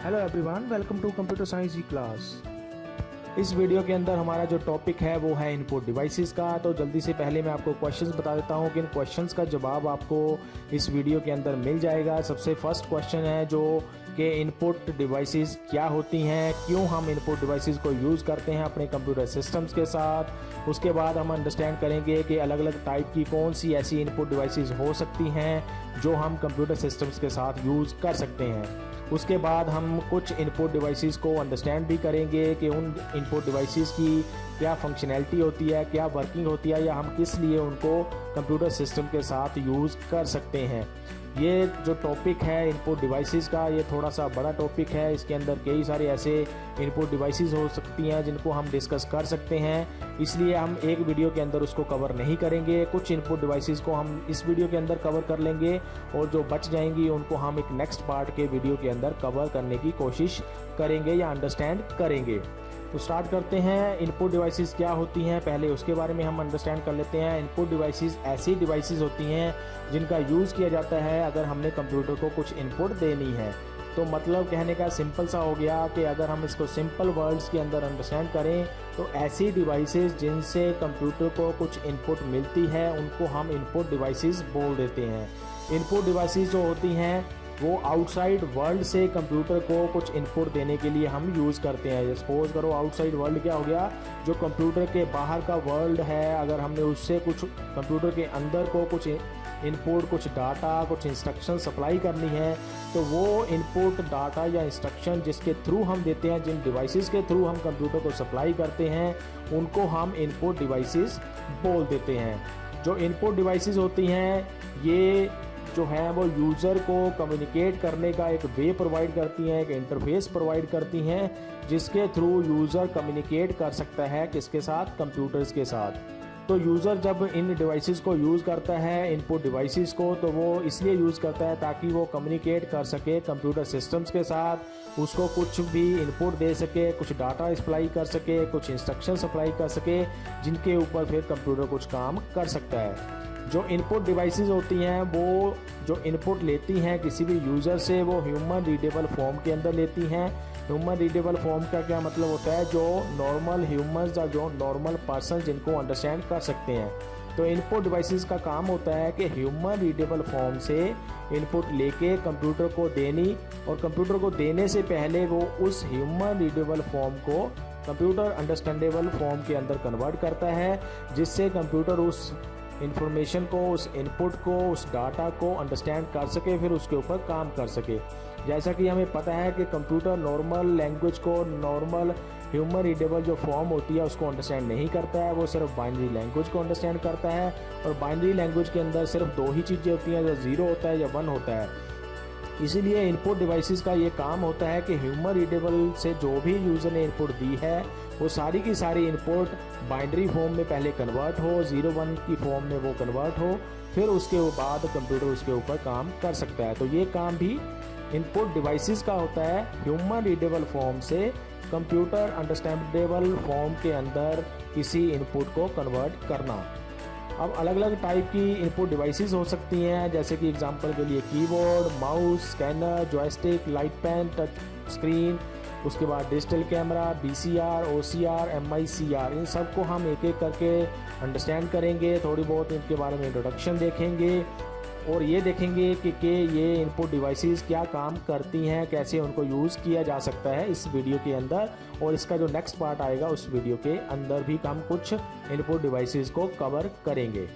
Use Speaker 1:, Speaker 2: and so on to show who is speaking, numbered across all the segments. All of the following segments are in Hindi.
Speaker 1: Hello everyone, welcome to computer science e class. इस वीडियो के अंदर हमारा जो टॉपिक है वो है इनपुट डिवाइसेस का। तो जल्दी से पहले मैं आपको क्वेश्चंस बता देता हूँ कि इन क्वेश्चंस का जवाब आपको इस वीडियो के अंदर मिल जाएगा। सबसे फर्स्ट क्वेश्चन है जो कि इनपुट डिवाइसेस क्या होती हैं, क्यों हम इनपुट डिवाइसेस को यूज़ करते हैं अपने कंप्यूटर सिस्टम्स के साथ। उसके बाद हम अंडरस्टैंड करेंगे कि अलग अलग टाइप की कौन सी ऐसी इनपुट डिवाइसेस हो सकती हैं जो हम कंप्यूटर सिस्टम्स के साथ यूज़ कर सकते हैं। उसके बाद हम कुछ इनपुट डिवाइसेस को अंडरस्टैंड भी करेंगे कि उन इनपुट डिवाइसेस की क्या फंक्शनैलिटी होती है, क्या वर्किंग होती है, या हम किस लिए उनको कंप्यूटर सिस्टम के साथ यूज़ कर सकते हैं। ये जो टॉपिक है इनपुट डिवाइसेस का, ये थोड़ा सा बड़ा टॉपिक है। इसके अंदर कई सारे ऐसे इनपुट डिवाइसेस हो सकती हैं जिनको हम डिस्कस कर सकते हैं, इसलिए हम एक वीडियो के अंदर उसको कवर नहीं करेंगे। कुछ इनपुट डिवाइसेस को हम इस वीडियो के अंदर कवर कर लेंगे और जो बच जाएंगी उनको हम एक नेक्स्ट पार्ट के वीडियो के अंदर कवर करने की कोशिश करेंगे या अंडरस्टैंड करेंगे। तो स्टार्ट करते हैं। इनपुट डिवाइसेस क्या होती हैं, पहले उसके बारे में हम अंडरस्टैंड कर लेते हैं। इनपुट डिवाइसेस ऐसी डिवाइसेस होती हैं जिनका यूज़ किया जाता है अगर हमने कंप्यूटर को कुछ इनपुट देनी है। तो मतलब कहने का सिंपल सा हो गया कि अगर हम इसको सिंपल वर्ड्स के अंदर अंडरस्टैंड करें तो ऐसी डिवाइसेस जिनसे कंप्यूटर को कुछ इनपुट मिलती है उनको हम इनपुट डिवाइसेस बोल देते हैं। इनपुट डिवाइसेस जो होती हैं वो आउटसाइड वर्ल्ड से कंप्यूटर को कुछ इनपुट देने के लिए हम यूज़ करते हैं। सपोज करो आउटसाइड वर्ल्ड क्या हो गया, जो कंप्यूटर के बाहर का वर्ल्ड है, अगर हमने उससे कुछ कंप्यूटर के अंदर को कुछ इनपुट, कुछ डाटा, कुछ इंस्ट्रक्शन सप्लाई करनी है, तो वो इनपुट डाटा या इंस्ट्रक्शन जिसके थ्रू हम देते हैं, जिन डिवाइसेस के थ्रू हम कंप्यूटर को सप्लाई करते हैं, उनको हम इनपुट डिवाइसेस बोल देते हैं। जो इनपुट डिवाइसेस होती हैं ये जो है वो यूज़र को कम्युनिकेट करने का एक वे प्रोवाइड करती हैं, एक इंटरफेस प्रोवाइड करती हैं जिसके थ्रू यूज़र कम्युनिकेट कर सकता है किसके साथ, कंप्यूटर्स के साथ। तो यूज़र जब इन डिवाइसेस को यूज़ करता है, इनपुट डिवाइसेस को, तो वो इसलिए यूज़ करता है ताकि वो कम्युनिकेट कर सके कंप्यूटर सिस्टम्स के साथ, उसको कुछ भी इनपुट दे सके, कुछ डाटा सप्लाई कर सके, कुछ इंस्ट्रक्शन सप्लाई कर सके जिनके ऊपर फिर कंप्यूटर कुछ काम कर सकता है। जो इनपुट डिवाइसेस होती हैं वो जो इनपुट लेती हैं किसी भी यूज़र से, वो ह्यूमन रीडेबल फॉर्म के अंदर लेती हैं। ह्यूमन रीडेबल फॉर्म का क्या मतलब होता है, जो नॉर्मल ह्यूमंस या जो नॉर्मल पर्सन जिनको अंडरस्टैंड कर सकते हैं। तो इनपुट डिवाइसेस का काम होता है कि ह्यूमन रीडेबल फॉर्म से इनपुट लेके कंप्यूटर को देनी, और कंप्यूटर को देने से पहले वो उस ह्यूमन रीडेबल फॉर्म को कंप्यूटर अंडरस्टैंडेबल फॉर्म के अंदर कन्वर्ट करता है, जिससे कंप्यूटर उस इंफॉर्मेशन को, उस इनपुट को, उस डाटा को अंडरस्टैंड कर सके, फिर उसके ऊपर काम कर सके। जैसा कि हमें पता है कि कंप्यूटर नॉर्मल लैंग्वेज को, नॉर्मल ह्यूमन रीडेबल जो फॉर्म होती है उसको अंडरस्टैंड नहीं करता है, वो सिर्फ बाइनरी लैंग्वेज को अंडरस्टैंड करता है। और बाइनरी लैंग्वेज के अंदर सिर्फ दो ही चीज़ें होती हैं, जो 0 होता है या 1 होता है। इसीलिए इनपुट डिवाइसेस का ये काम होता है कि ह्यूमन रीडेबल से जो भी यूज़र ने इनपुट दी है वो सारी की सारी इनपुट बाइनरी फॉर्म में पहले कन्वर्ट हो, 0-1 की फॉर्म में वो कन्वर्ट हो, फिर उसके बाद कंप्यूटर उसके ऊपर काम कर सकता है। तो ये काम भी इनपुट डिवाइसेस का होता है, ह्यूमन रीडेबल फॉर्म से कंप्यूटर अंडरस्टैंडेबल फॉर्म के अंदर किसी इनपुट को कन्वर्ट करना। अब अलग अलग टाइप की इनपुट डिवाइसेस हो सकती हैं, जैसे कि एग्जांपल के लिए keyboard, mouse, scanner, joystick, light pen, touch screen, उसके बाद digital camera, VCR, OCR, MICR, इन सब को हम एक एक करके अंडरस्टैंड करेंगे। थोड़ी बहुत इनके बारे में इंट्रोडक्शन देखेंगे और ये देखेंगे कि ये इनपुट डिवाइसेस क्या काम करती हैं, कैसे उनको यूज़ किया जा सकता है इस वीडियो के अंदर। और इसका जो नेक्स्ट पार्ट आएगा उस वीडियो के अंदर भी हम कुछ इनपुट डिवाइसेस को कवर करेंगे।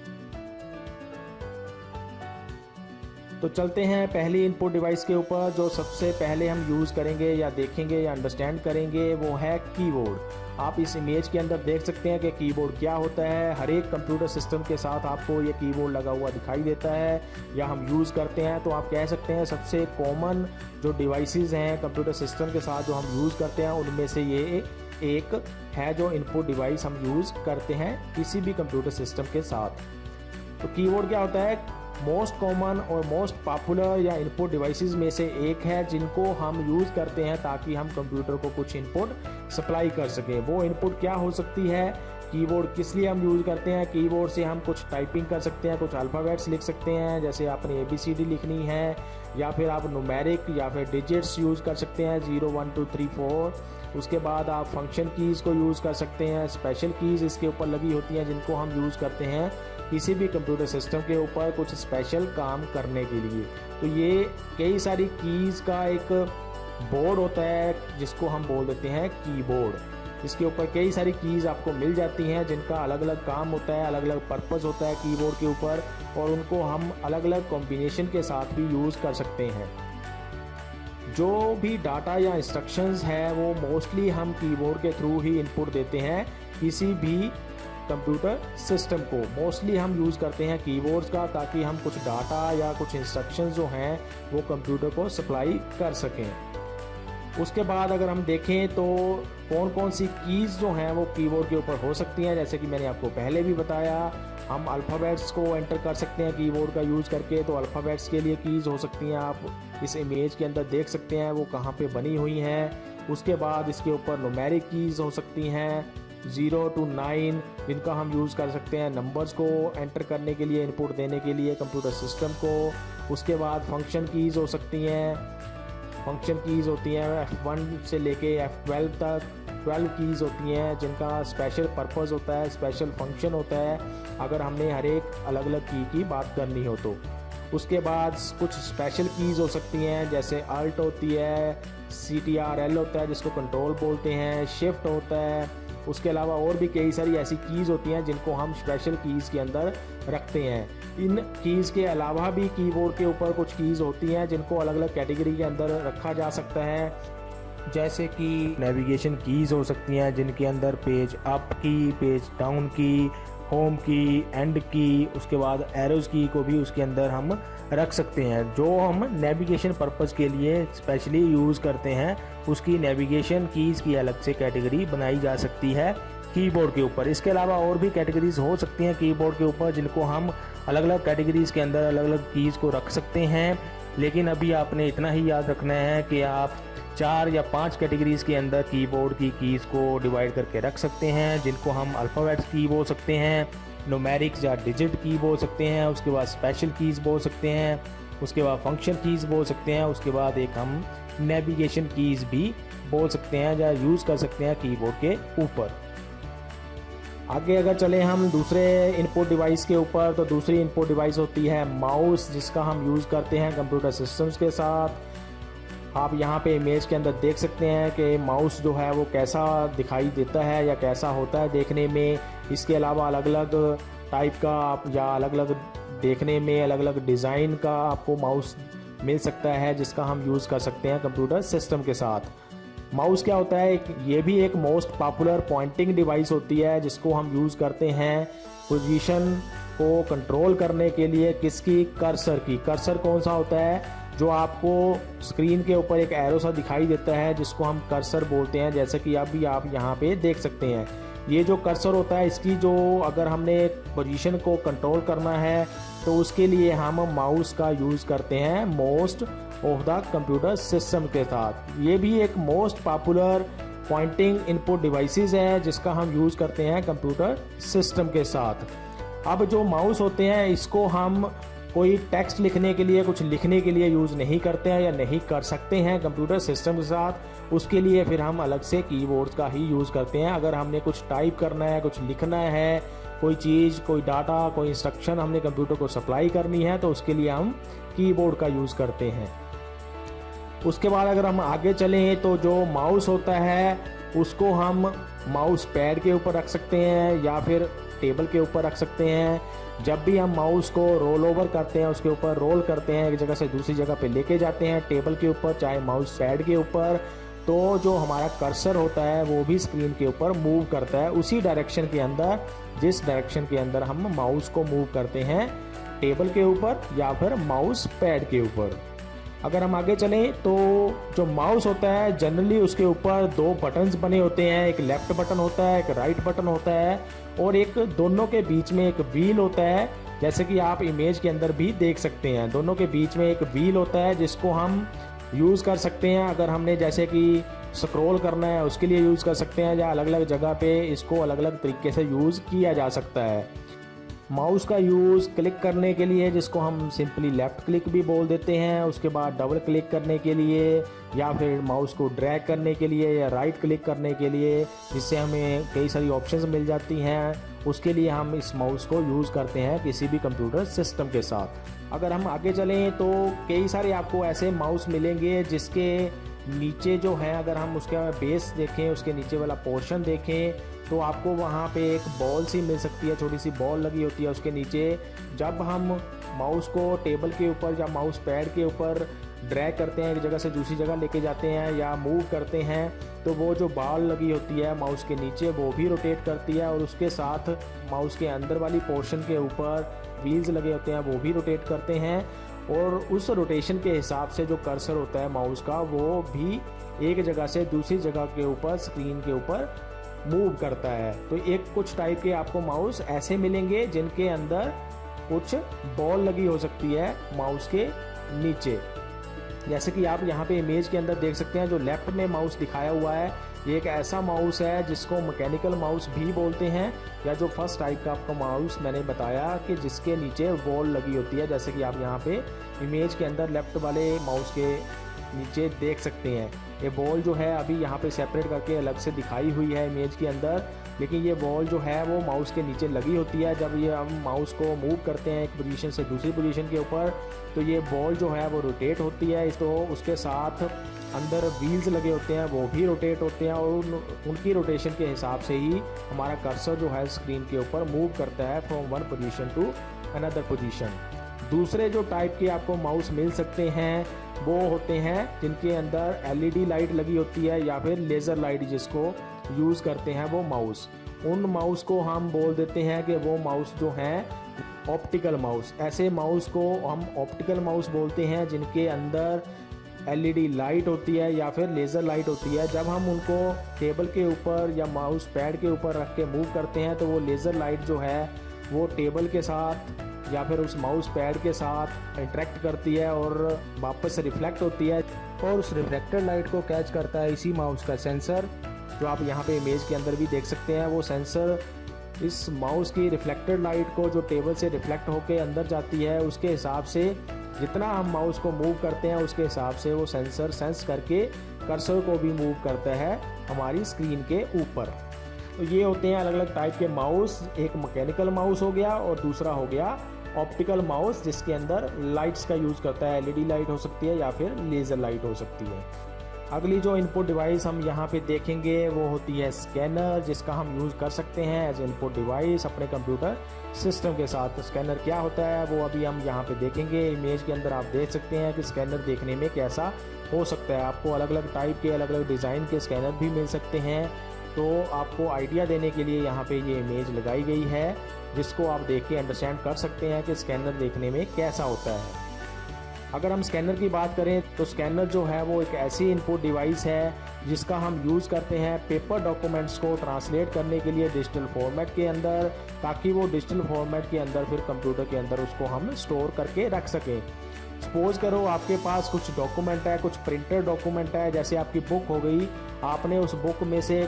Speaker 1: तो चलते हैं पहली इनपुट डिवाइस के ऊपर। जो सबसे पहले हम यूज़ करेंगे या देखेंगे या अंडरस्टैंड करेंगे वो है कीबोर्ड। आप इस इमेज के अंदर देख सकते हैं कि कीबोर्ड क्या होता है। हर एक कंप्यूटर सिस्टम के साथ आपको ये कीबोर्ड लगा हुआ दिखाई देता है या हम यूज़ करते हैं। तो आप कह सकते हैं सबसे कॉमन जो डिवाइसेस हैं कंप्यूटर सिस्टम के साथ जो हम यूज़ करते हैं उनमें से ये एक है जो इनपुट डिवाइस हम यूज़ करते हैं किसी भी कंप्यूटर सिस्टम के साथ। तो कीबोर्ड क्या होता है, मोस्ट कॉमन और मोस्ट पॉपुलर या इनपुट डिवाइसेस में से एक है जिनको हम यूज़ करते हैं ताकि हम कंप्यूटर को कुछ इनपुट सप्लाई कर सकें। वो इनपुट क्या हो सकती है कीबोर्ड किस लिए हम यूज़ करते हैं, कीबोर्ड से हम कुछ टाइपिंग कर सकते हैं, कुछ अल्फ़ाबेट्स लिख सकते हैं, जैसे आपने ABCD लिखनी है, या फिर आप न्यूमेरिक या फिर डिजिट्स यूज़ कर सकते हैं 0 1 2 3 4। उसके बाद आप फंक्शन कीज़ को यूज़ कर सकते हैं, स्पेशल कीज़ इसके ऊपर लगी होती हैं जिनको हम यूज़ करते हैं किसी भी कंप्यूटर सिस्टम के ऊपर कुछ स्पेशल काम करने के लिए। तो ये कई सारी कीज़ का एक बोर्ड होता है जिसको हम बोल देते हैं कीबोर्ड। इसके ऊपर कई सारी कीज़ आपको मिल जाती हैं जिनका अलग अलग काम होता है, अलग अलग पर्पज़ होता है कीबोर्ड के ऊपर, और उनको हम अलग अलग कॉम्बिनेशन के साथ भी यूज़ कर सकते हैं। जो भी डाटा या इंस्ट्रक्शंस है वो मोस्टली हम कीबोर्ड के थ्रू ही इनपुट देते हैं किसी भी कंप्यूटर सिस्टम को। मोस्टली हम यूज़ करते हैं कीबोर्ड्स का, ताकि हम कुछ डाटा या कुछ इंस्ट्रक्शंस जो हैं वो कंप्यूटर को सप्लाई कर सकें। उसके बाद अगर हम देखें तो कौन कौन सी कीज़ जो हैं वो कीबोर्ड के ऊपर हो सकती हैं, जैसे कि मैंने आपको पहले भी बताया, हम अल्फ़ाबेट्स को एंटर कर सकते हैं कीबोर्ड का यूज़ करके। तो अल्फ़ाबेट्स के लिए कीज़ हो सकती हैं, आप इस इमेज के अंदर देख सकते हैं वो कहाँ पे बनी हुई हैं। उसके बाद इसके ऊपर न्यूमेरिक कीज़ हो सकती हैं 0 to 9, जिनका हम यूज़ कर सकते हैं नंबर्स को एंटर करने के लिए, इनपुट देने के लिए कंप्यूटर सिस्टम को। उसके बाद फंक्शन कीज़ हो सकती हैं, फंक्शन कीज़ होती हैं F1 से लेके F12 तक 12 कीज़ होती हैं जिनका स्पेशल पर्पज़ होता है, स्पेशल फंक्शन होता है अगर हमने हर एक अलग अलग की बात करनी हो तो। उसके बाद कुछ स्पेशल कीज़ हो सकती हैं, जैसे अल्ट होती है, CTRL होता है जिसको कंट्रोल बोलते हैं, शिफ्ट होता है। उसके अलावा और भी कई सारी ऐसी कीज़ होती हैं जिनको हम स्पेशल कीज़ के अंदर रखते हैं। इन कीज़ के अलावा भी कीबोर्ड के ऊपर कुछ कीज़ होती हैं जिनको अलग अलग कैटेगरी के अंदर रखा जा सकता है, जैसे कि नेविगेशन कीज़ हो सकती हैं जिनके अंदर पेज अप की, पेज डाउन की, होम की, एंड की, उसके बाद एरोज़ की को भी उसके अंदर हम रख सकते हैं। जो हम नेविगेशन पर्पज़ के लिए स्पेशली यूज़ करते हैं उसकी नेविगेशन कीज़ की अलग से कैटेगरी बनाई जा सकती है कीबोर्ड के ऊपर। इसके अलावा और भी कैटेगरीज़ हो सकती हैं कीबोर्ड के ऊपर जिनको हम अलग अलग कैटेगरीज़ के अंदर अलग अलग कीज़ को रख सकते हैं। लेकिन अभी आपने इतना ही याद रखना है कि आप 4 या 5 कैटेगरीज़ के अंदर कीबोर्ड की कीज़ को डिवाइड करके रख सकते हैं, जिनको हम अल्फ़ाबेट्स की बोल सकते हैं, न्यूमेरिक्स या डिजिट की बोल सकते हैं, उसके बाद स्पेशल कीज़ बोल सकते हैं, उसके बाद फंक्शन कीज़ बोल सकते हैं, उसके बाद एक हम नेविगेशन कीज़ भी बोल सकते हैं या यूज़ कर सकते हैं कीबोर्ड के ऊपर। आगे अगर चले हम दूसरे इनपुट डिवाइस के ऊपर, तो दूसरी इनपुट डिवाइस होती है माउस, जिसका हम यूज़ करते हैं कंप्यूटर सिस्टम्स के साथ। आप यहाँ पे इमेज के अंदर देख सकते हैं कि माउस जो है वो कैसा दिखाई देता है या कैसा होता है देखने में। इसके अलावा अलग अलग टाइप का आप या अलग अलग देखने में अलग अलग डिज़ाइन का आपको माउस मिल सकता है जिसका हम यूज़ कर सकते हैं कंप्यूटर सिस्टम के साथ। माउस क्या होता है, ये भी एक मोस्ट पॉपुलर पॉइंटिंग डिवाइस होती है जिसको हम यूज़ करते हैं पोजीशन को कंट्रोल करने के लिए। किसकी? कर्सर की। कर्सर कौन सा होता है? जो आपको स्क्रीन के ऊपर एक एरो सा दिखाई देता है जिसको हम कर्सर बोलते हैं, जैसे कि अभी आप यहाँ पे देख सकते हैं। ये जो कर्सर होता है इसकी जो अगर हमने पोजीशन को कंट्रोल करना है तो उसके लिए हम माउस का यूज़ करते हैं most of the computer system के साथ। ये भी एक most popular pointing input devices है जिसका हम यूज़ करते हैं कंप्यूटर सिस्टम के साथ। अब जो माउस होते हैं इसको हम कोई टेक्स्ट लिखने के लिए, कुछ लिखने के लिए यूज़ नहीं करते हैं या नहीं कर सकते हैं कंप्यूटर सिस्टम के साथ। उसके लिए फिर हम अलग से कीबोर्ड का ही यूज़ करते हैं। अगर हमने कुछ टाइप करना है, कुछ लिखना है, कोई चीज़, कोई डाटा, कोई इंस्ट्रक्शन हमने कंप्यूटर को सप्लाई करनी है तो उसके लिए हम कीबोर्ड का यूज़ करते हैं। उसके बाद अगर हम आगे चलें तो जो माउस होता है उसको हम माउस पैड के ऊपर रख सकते हैं या फिर टेबल के ऊपर रख सकते हैं। जब भी हम माउस को रोल ओवर करते हैं, उसके ऊपर रोल करते हैं, एक जगह से दूसरी जगह पे लेके जाते हैं टेबल के ऊपर चाहे माउस पैड के ऊपर, तो जो हमारा कर्सर होता है वो भी स्क्रीन के ऊपर मूव करता है उसी डायरेक्शन के अंदर जिस डायरेक्शन के अंदर हम माउस को मूव करते हैं टेबल के ऊपर या फिर माउस पैड के ऊपर। अगर हम आगे चलें तो जो माउस होता है जनरली उसके ऊपर 2 बटन्स बने होते हैं, एक लेफ्ट बटन होता है, एक राइट बटन होता है और एक दोनों के बीच में एक व्हील होता है, जैसे कि आप इमेज के अंदर भी देख सकते हैं। दोनों के बीच में एक व्हील होता है जिसको हम यूज़ कर सकते हैं। अगर हमने जैसे कि स्क्रॉल करना है उसके लिए यूज़ कर सकते हैं, या अलग अलग जगह पे इसको अलग अलग तरीके से यूज़ किया जा सकता है। माउस का यूज़ क्लिक करने के लिए, जिसको हम सिंपली लेफ़्ट क्लिक भी बोल देते हैं, उसके बाद डबल क्लिक करने के लिए, या फिर माउस को ड्रैग करने के लिए, या राइट क्लिक करने के लिए, जिससे हमें कई सारी ऑप्शंस मिल जाती हैं, उसके लिए हम इस माउस को यूज़ करते हैं किसी भी कंप्यूटर सिस्टम के साथ। अगर हम आगे चलें तो कई सारे आपको ऐसे माउस मिलेंगे जिसके नीचे जो है, अगर हम उसका बेस देखें, उसके नीचे वाला पोर्शन देखें, तो आपको वहाँ पे एक बॉल सी मिल सकती है, छोटी सी बॉल लगी होती है उसके नीचे। जब हम माउस को टेबल के ऊपर या माउस पैड के ऊपर ड्रैग करते हैं, एक जगह से दूसरी जगह लेके जाते हैं या मूव करते हैं, तो वो जो बॉल लगी होती है माउस के नीचे वो भी रोटेट करती है, और उसके साथ माउस के अंदर वाली पोर्शन के ऊपर व्हील्स लगे होते हैं वो भी रोटेट करते हैं। और उस रोटेशन के हिसाब से जो कर्सर होता है माउस का, वो भी एक जगह से दूसरी जगह के ऊपर स्क्रीन के ऊपर मूव करता है। तो एक कुछ टाइप के आपको माउस ऐसे मिलेंगे जिनके अंदर कुछ बॉल लगी हो सकती है माउस के नीचे, जैसे कि आप यहाँ पे इमेज के अंदर देख सकते हैं। जो लेफ्ट में माउस दिखाया हुआ है ये एक ऐसा माउस है जिसको मैकेनिकल माउस भी बोलते हैं, या जो फर्स्ट टाइप का आपका माउस मैंने बताया कि जिसके नीचे बॉल लगी होती है, जैसे कि आप यहाँ पे इमेज के अंदर लेफ्ट वाले माउस के नीचे देख सकते हैं। ये बॉल जो है अभी यहाँ पे सेपरेट करके अलग से दिखाई हुई है इमेज के अंदर, लेकिन ये बॉल जो है वो माउस के नीचे लगी होती है। जब ये हम माउस को मूव करते हैं एक पोजीशन से दूसरी पोजीशन के ऊपर, तो ये बॉल जो है वो रोटेट होती है, तो उसके साथ अंदर व्हील्स लगे होते हैं वो भी रोटेट होते हैं, और उनकी रोटेशन के हिसाब से ही हमारा कर्सर जो है स्क्रीन के ऊपर मूव करता है from one position to another position. दूसरे जो टाइप के आपको माउस मिल सकते हैं वो होते हैं जिनके अंदर एलईडी लाइट लगी होती है, या फिर लेज़र लाइट जिसको यूज़ करते हैं वो माउस। उन माउस को हम बोल देते हैं कि वो माउस जो हैं ऑप्टिकल माउस। ऐसे माउस को हम ऑप्टिकल माउस बोलते हैं जिनके अंदर एलईडी लाइट होती है या फिर लेज़र लाइट होती है। जब हम उनको टेबल के ऊपर या माउस पैड के ऊपर रख के मूव करते हैं तो वो लेज़र लाइट जो है वो टेबल के साथ या फिर उस माउस पैड के साथ इंटरेक्ट करती है और वापस रिफ्लेक्ट होती है, और उस रिफ्लेक्टेड लाइट को कैच करता है इसी माउस का सेंसर, जो आप यहाँ पे इमेज के अंदर भी देख सकते हैं। वो सेंसर इस माउस की रिफ्लेक्टेड लाइट को जो टेबल से रिफ्लेक्ट होके अंदर जाती है, उसके हिसाब से जितना हम माउस को मूव करते हैं उसके हिसाब से वो सेंसर सेंस करके कर्सर को भी मूव करता है हमारी स्क्रीन के ऊपर। तो ये होते हैं अलग अलग टाइप के माउस। एक मैकेनिकल माउस हो गया और दूसरा हो गया ऑप्टिकल माउस, जिसके अंदर लाइट्स का यूज़ करता है। एलईडी लाइट हो सकती है या फिर लेज़र लाइट हो सकती है। अगली जो इनपुट डिवाइस हम यहाँ पे देखेंगे वो होती है स्कैनर, जिसका हम यूज़ कर सकते हैं एज इनपुट डिवाइस अपने कंप्यूटर सिस्टम के साथ। स्कैनर क्या होता है वो अभी हम यहाँ पे देखेंगे। इमेज के अंदर आप देख सकते हैं कि स्कैनर देखने में कैसा हो सकता है। आपको अलग अलग टाइप के अलग अलग डिज़ाइन के स्कैनर भी मिल सकते हैं। तो आपको आइडिया देने के लिए यहाँ पे ये इमेज लगाई गई है, जिसको आप देख के अंडरस्टैंड कर सकते हैं कि स्कैनर देखने में कैसा होता है। अगर हम स्कैनर की बात करें तो स्कैनर जो है वो एक ऐसी इनपुट डिवाइस है जिसका हम यूज़ करते हैं पेपर डॉक्यूमेंट्स को ट्रांसलेट करने के लिए डिजिटल फॉर्मेट के अंदर, ताकि वो डिजिटल फॉर्मेट के अंदर फिर कंप्यूटर के अंदर उसको हम स्टोर करके रख सकें। सपोज करो आपके पास कुछ डॉक्यूमेंट है, कुछ प्रिंटेड डॉक्यूमेंट है, जैसे आपकी बुक हो गई। आपने उस बुक में से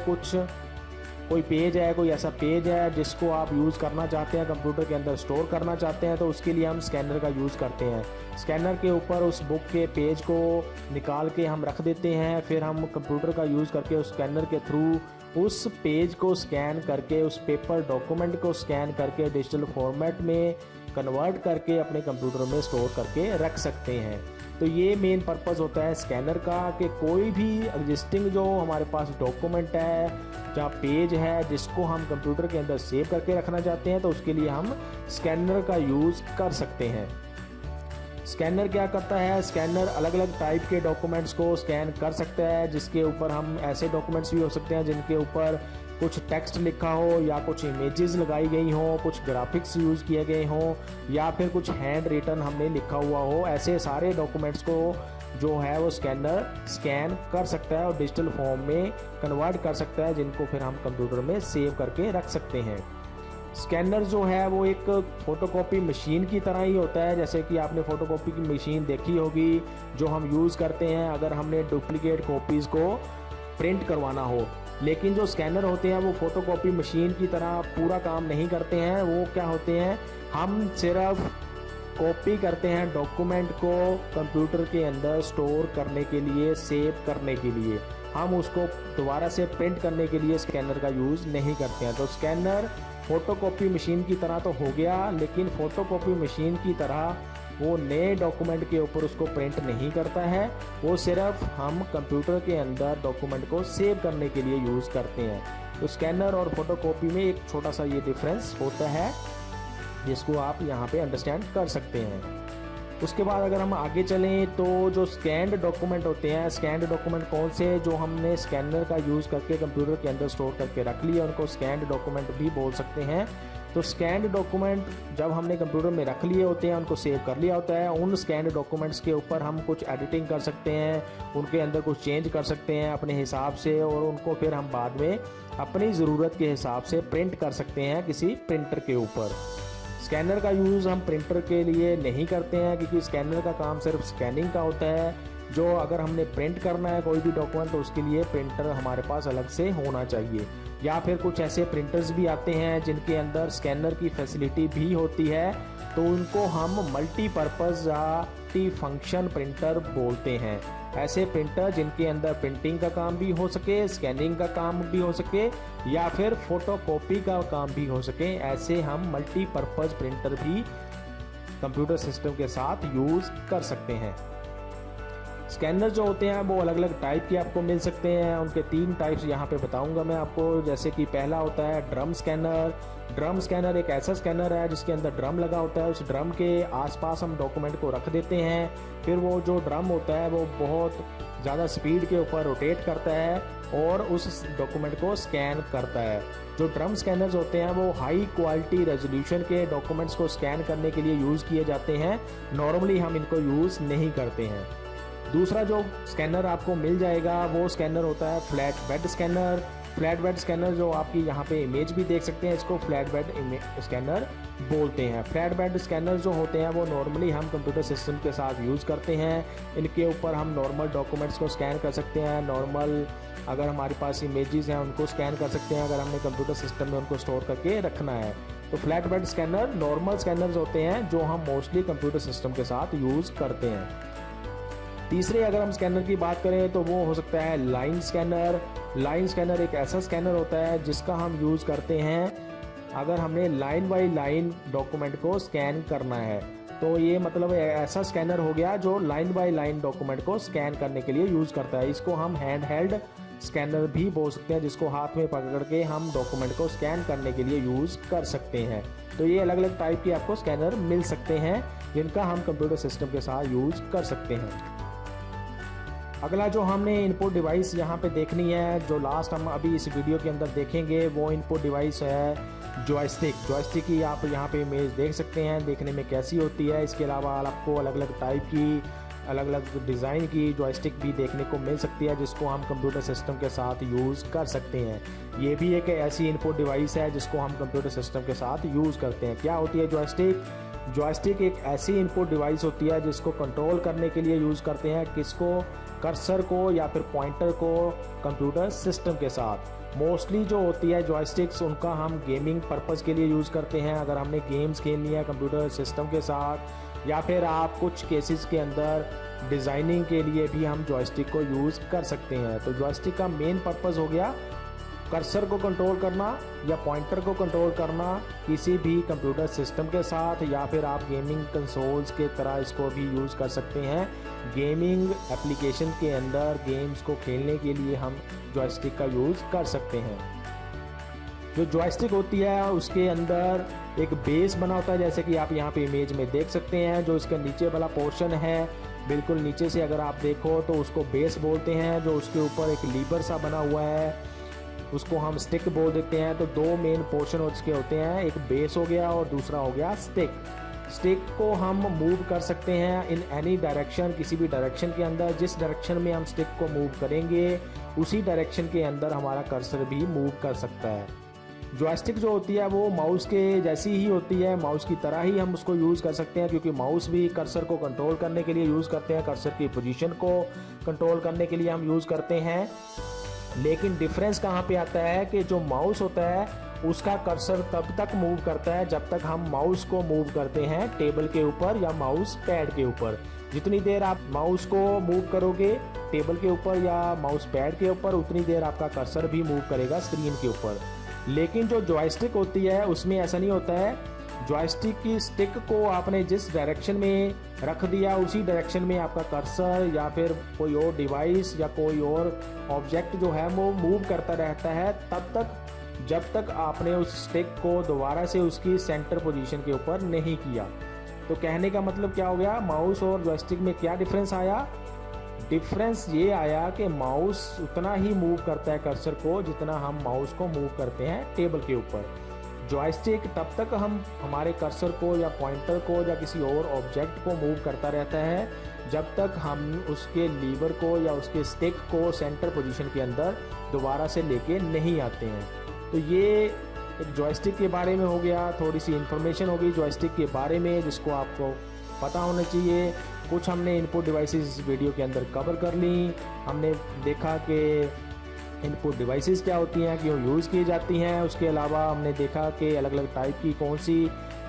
Speaker 1: कोई पेज है, कोई ऐसा पेज है जिसको आप यूज़ करना चाहते हैं, कंप्यूटर के अंदर स्टोर करना चाहते हैं, तो उसके लिए हम स्कैनर का यूज़ करते हैं। स्कैनर के ऊपर उस बुक के पेज को निकाल के हम रख देते हैं, फिर हम कंप्यूटर का यूज़ करके उस स्कैनर के थ्रू उस पेज को स्कैन करके, उस पेपर डॉक्यूमेंट को स्कैन करके डिजिटल फॉर्मेट में कन्वर्ट करके अपने कंप्यूटर में स्टोर करके रख सकते हैं। तो ये मेन पर्पस होता है स्कैनर का, कि कोई भी एग्जिस्टिंग जो हमारे पास डॉक्यूमेंट है या पेज है जिसको हम कंप्यूटर के अंदर सेव करके रखना चाहते हैं, तो उसके लिए हम स्कैनर का यूज़ कर सकते हैं। स्कैनर क्या करता है, स्कैनर अलग अलग टाइप के डॉक्यूमेंट्स को स्कैन कर सकता है, जिसके ऊपर हम ऐसे डॉक्यूमेंट्स भी हो सकते हैं जिनके ऊपर कुछ टेक्स्ट लिखा हो या कुछ इमेजेस लगाई गई हो, कुछ ग्राफिक्स यूज़ किए गए हों, या फिर कुछ हैंड रिटन हमने लिखा हुआ हो। ऐसे सारे डॉक्यूमेंट्स को जो है वो स्कैनर स्कैन कर सकता है और डिजिटल फॉर्म में कन्वर्ट कर सकता है, जिनको फिर हम कंप्यूटर में सेव करके रख सकते हैं। स्कैनर जो है वो एक फ़ोटोकॉपी मशीन की तरह ही होता है, जैसे कि आपने फ़ोटोकॉपी की मशीन देखी होगी जो हम यूज़ करते हैं अगर हमने डुप्लीकेट कॉपीज़ को प्रिंट करवाना हो। लेकिन जो स्कैनर होते हैं वो फ़ोटोकॉपी मशीन की तरह पूरा काम नहीं करते हैं। वो क्या होते हैं, हम सिर्फ कॉपी करते हैं डॉक्यूमेंट को कंप्यूटर के अंदर स्टोर करने के लिए, सेव करने के लिए। हम उसको दोबारा से प्रिंट करने के लिए स्कैनर का यूज़ नहीं करते हैं। तो स्कैनर फ़ोटोकॉपी मशीन की तरह तो हो गया, लेकिन फ़ोटोकॉपी मशीन की तरह वो नए डॉक्यूमेंट के ऊपर उसको प्रिंट नहीं करता है। वो सिर्फ हम कंप्यूटर के अंदर डॉक्यूमेंट को सेव करने के लिए यूज़ करते हैं। तो स्कैनर और फोटोकॉपी में एक छोटा सा ये डिफरेंस होता है जिसको आप यहाँ पे अंडरस्टैंड कर सकते हैं। उसके बाद अगर हम आगे चलें तो जो स्कैन्ड डॉक्यूमेंट होते हैं, स्कैन्ड डॉक्यूमेंट कौन से, जो हमने स्कैनर का यूज़ करके कंप्यूटर के अंदर स्टोर करके रख लिया, उनको स्कैन्ड डॉक्यूमेंट भी बोल सकते हैं। तो स्कैन्ड डॉक्यूमेंट जब हमने कंप्यूटर में रख लिए होते हैं, उनको सेव कर लिया होता है, उन स्कैन्ड डॉक्यूमेंट्स के ऊपर हम कुछ एडिटिंग कर सकते हैं, उनके अंदर कुछ चेंज कर सकते हैं अपने हिसाब से, और उनको फिर हम बाद में अपनी ज़रूरत के हिसाब से प्रिंट कर सकते हैं किसी प्रिंटर के ऊपर। स्कैनर का यूज़ हम प्रिंटर के लिए नहीं करते हैं, क्योंकि स्कैनर का काम सिर्फ स्कैनिंग का होता है। जो अगर हमने प्रिंट करना है कोई भी डॉक्यूमेंट तो उसके लिए प्रिंटर हमारे पास अलग से होना चाहिए। या फिर कुछ ऐसे प्रिंटर्स भी आते हैं जिनके अंदर स्कैनर की फैसिलिटी भी होती है, तो उनको हम मल्टीपर्पज़ या मल्टी फंक्शन प्रिंटर बोलते हैं। ऐसे प्रिंटर जिनके अंदर प्रिंटिंग का काम भी हो सके, स्कैनिंग का काम भी हो सके, या फिर फोटोकॉपी का काम भी हो सके, ऐसे हम मल्टीपर्पज़ प्रिंटर भी कंप्यूटर सिस्टम के साथ यूज़ कर सकते हैं। स्कैनर जो होते हैं वो अलग अलग टाइप के आपको मिल सकते हैं। उनके 3 टाइप्स यहाँ पे बताऊंगा मैं आपको। जैसे कि पहला होता है ड्रम स्कैनर। ड्रम स्कैनर एक ऐसा स्कैनर है जिसके अंदर ड्रम लगा होता है। उस ड्रम के आसपास हम डॉक्यूमेंट को रख देते हैं, फिर वो जो ड्रम होता है वो बहुत ज़्यादा स्पीड के ऊपर रोटेट करता है और उस डॉक्यूमेंट को स्कैन करता है। जो ड्रम स्कैनर्स होते हैं वो हाई क्वालिटी रेजोल्यूशन के डॉक्यूमेंट्स को स्कैन करने के लिए यूज़ किए जाते हैं। नॉर्मली हम इनको यूज़ नहीं करते हैं। दूसरा जो स्कैनर आपको मिल जाएगा वो स्कैनर होता है flat bed scanner. Flat bed scanner जो आपकी यहाँ पे इमेज भी देख सकते हैं, इसको फ्लैट बेड स्कैनर बोलते हैं। फ्लैट बेड स्कैनर जो होते हैं वो नॉर्मली हम कंप्यूटर सिस्टम के साथ यूज़ करते हैं। इनके ऊपर हम नॉर्मल डॉक्यूमेंट्स को स्कैन कर सकते हैं। नॉर्मल अगर हमारे पास इमेजेस हैं उनको स्कैन कर सकते हैं, अगर हमने कंप्यूटर सिस्टम में उनको स्टोर करके रखना है। तो flat bed scanner normal scanners होते हैं जो हम मोस्टली कंप्यूटर सिस्टम के साथ यूज़ करते हैं। तीसरे अगर हम स्कैनर की बात करें तो वो हो सकता है लाइन स्कैनर। लाइन स्कैनर एक ऐसा स्कैनर होता है जिसका हम यूज़ करते हैं अगर हमने लाइन बाई लाइन डॉक्यूमेंट को स्कैन करना है। तो ये मतलब ऐसा स्कैनर हो गया जो लाइन बाई लाइन डॉक्यूमेंट को स्कैन करने के लिए यूज़ करता है। इसको हम हैंड हेल्ड स्कैनर भी बोल सकते हैं, जिसको हाथ में पकड़ के हम डॉक्यूमेंट को स्कैन करने के लिए यूज़ कर सकते हैं। तो ये अलग अलग टाइप के आपको स्कैनर मिल सकते हैं जिनका हम कंप्यूटर सिस्टम के साथ यूज़ कर सकते हैं। अगला जो हमने इनपुट डिवाइस यहाँ पे देखनी है, जो लास्ट हम अभी इस वीडियो के अंदर देखेंगे, वो इनपुट डिवाइस है जॉयस्टिक। जॉयस्टिक की आप यहाँ पे इमेज देख सकते हैं, देखने में कैसी होती है। इसके अलावा आपको अलग अलग टाइप की, अलग अलग डिज़ाइन की जॉयस्टिक भी देखने को मिल सकती है जिसको हम कंप्यूटर सिस्टम के साथ यूज़ कर सकते हैं। ये भी एक ऐसी इनपुट डिवाइस है जिसको हम कंप्यूटर सिस्टम के साथ यूज़ करते हैं। क्या होती है जॉयस्टिक? जॉयस्टिक एक ऐसी इनपुट डिवाइस होती है जिसको कंट्रोल करने के लिए यूज़ करते हैं। किसको? कर्सर को या फिर पॉइंटर को कंप्यूटर सिस्टम के साथ। मोस्टली जो होती है जॉयस्टिक्स उनका हम गेमिंग पर्पज़ के लिए यूज़ करते हैं। अगर हमने गेम्स खेलनी है कंप्यूटर सिस्टम के साथ, या फिर आप कुछ केसेस के अंदर डिज़ाइनिंग के लिए भी हम जॉयस्टिक को यूज़ कर सकते हैं। तो जॉयस्टिक का मेन पर्पज़ हो गया कर्सर को कंट्रोल करना या पॉइंटर को कंट्रोल करना किसी भी कंप्यूटर सिस्टम के साथ, या फिर आप गेमिंग कंसोल्स के तरह इसको भी यूज़ कर सकते हैं। गेमिंग एप्लीकेशन के अंदर गेम्स को खेलने के लिए हम जॉयस्टिक का यूज़ कर सकते हैं। जो जॉयस्टिक होती है उसके अंदर एक बेस बना होता है, जैसे कि आप यहाँ पे इमेज में देख सकते हैं। जो इसका नीचे वाला पोर्शन है, बिल्कुल नीचे से अगर आप देखो तो उसको बेस बोलते हैं। जो उसके ऊपर एक लीवर सा बना हुआ है उसको हम स्टिक बोल देते हैं। तो 2 मेन पोर्शन उसके होते हैं, एक बेस हो गया और दूसरा हो गया स्टिक। स्टिक को हम मूव कर सकते हैं इन एनी डायरेक्शन, किसी भी डायरेक्शन के अंदर। जिस डायरेक्शन में हम स्टिक को मूव करेंगे उसी डायरेक्शन के अंदर हमारा कर्सर भी मूव कर सकता है। जॉयस्टिक जो होती है वो माउस के जैसी ही होती है, माउस की तरह ही हम उसको यूज़ कर सकते हैं, क्योंकि माउस भी कर्सर को कंट्रोल करने के लिए यूज़ करते हैं, कर्सर की पोजीशन को कंट्रोल करने के लिए हम यूज़ करते हैं। लेकिन डिफरेंस कहाँ पे आता है कि जो माउस होता है उसका कर्सर तब तक मूव करता है जब तक हम माउस को मूव करते हैं टेबल के ऊपर या माउस पैड के ऊपर। जितनी देर आप माउस को मूव करोगे टेबल के ऊपर या माउस पैड के ऊपर, उतनी देर आपका कर्सर भी मूव करेगा स्क्रीन के ऊपर। लेकिन जो जॉयस्टिक होती है उसमें ऐसा नहीं होता है। जॉयस्टिक की स्टिक को आपने जिस डायरेक्शन में रख दिया उसी डायरेक्शन में आपका कर्सर या फिर कोई और डिवाइस या कोई और ऑब्जेक्ट जो है वो मूव करता रहता है तब तक जब तक आपने उस स्टिक को दोबारा से उसकी सेंटर पोजीशन के ऊपर नहीं किया। तो कहने का मतलब क्या हो गया, माउस और जॉयस्टिक में क्या डिफरेंस आया? डिफरेंस ये आया कि माउस उतना ही मूव करता है कर्सर को जितना हम माउस को मूव करते हैं टेबल के ऊपर। जॉयस्टिक तब तक हम हमारे कर्सर को या पॉइंटर को या किसी और ऑब्जेक्ट को मूव करता रहता है जब तक हम उसके लीवर को या उसके स्टिक को सेंटर पोजीशन के अंदर दोबारा से लेके नहीं आते हैं। तो ये एक जॉयस्टिक के बारे में हो गया, थोड़ी सी इन्फॉर्मेशन होगी जॉयस्टिक के बारे में जिसको आपको पता होना चाहिए। कुछ हमने इनपुट डिवाइसेस इस वीडियो के अंदर कवर कर ली। हमने देखा कि इनपुट डिवाइसेस क्या होती हैं, क्यों यूज़ की जाती हैं। उसके अलावा हमने देखा कि अलग अलग टाइप की कौन सी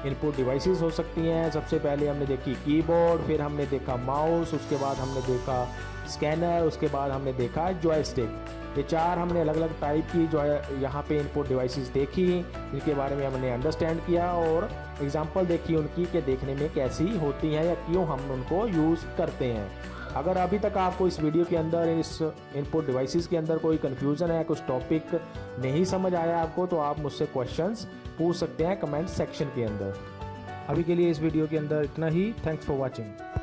Speaker 1: इनपुट डिवाइसेस हो सकती हैं। सबसे पहले हमने देखी कीबोर्ड, फिर हमने देखा माउस, उसके बाद हमने देखा स्कैनर, उसके बाद हमने देखा जॉयस्टिक। ये चार हमने अलग अलग टाइप की जो है यहाँ पे इनपुट डिवाइसेस देखी, इनके बारे में हमने अंडरस्टैंड किया और एग्जांपल देखी उनकी कि देखने में कैसी होती हैं या क्यों हम उनको यूज़ करते हैं। अगर अभी तक आपको इस वीडियो के अंदर इस इनपुट डिवाइसेस के अंदर कोई कन्फ्यूज़न है, कुछ टॉपिक नहीं समझ आया आपको, तो आप मुझसे क्वेश्चंस पूछ सकते हैं कमेंट सेक्शन के अंदर। अभी के लिए इस वीडियो के अंदर इतना ही। Thanks for watching.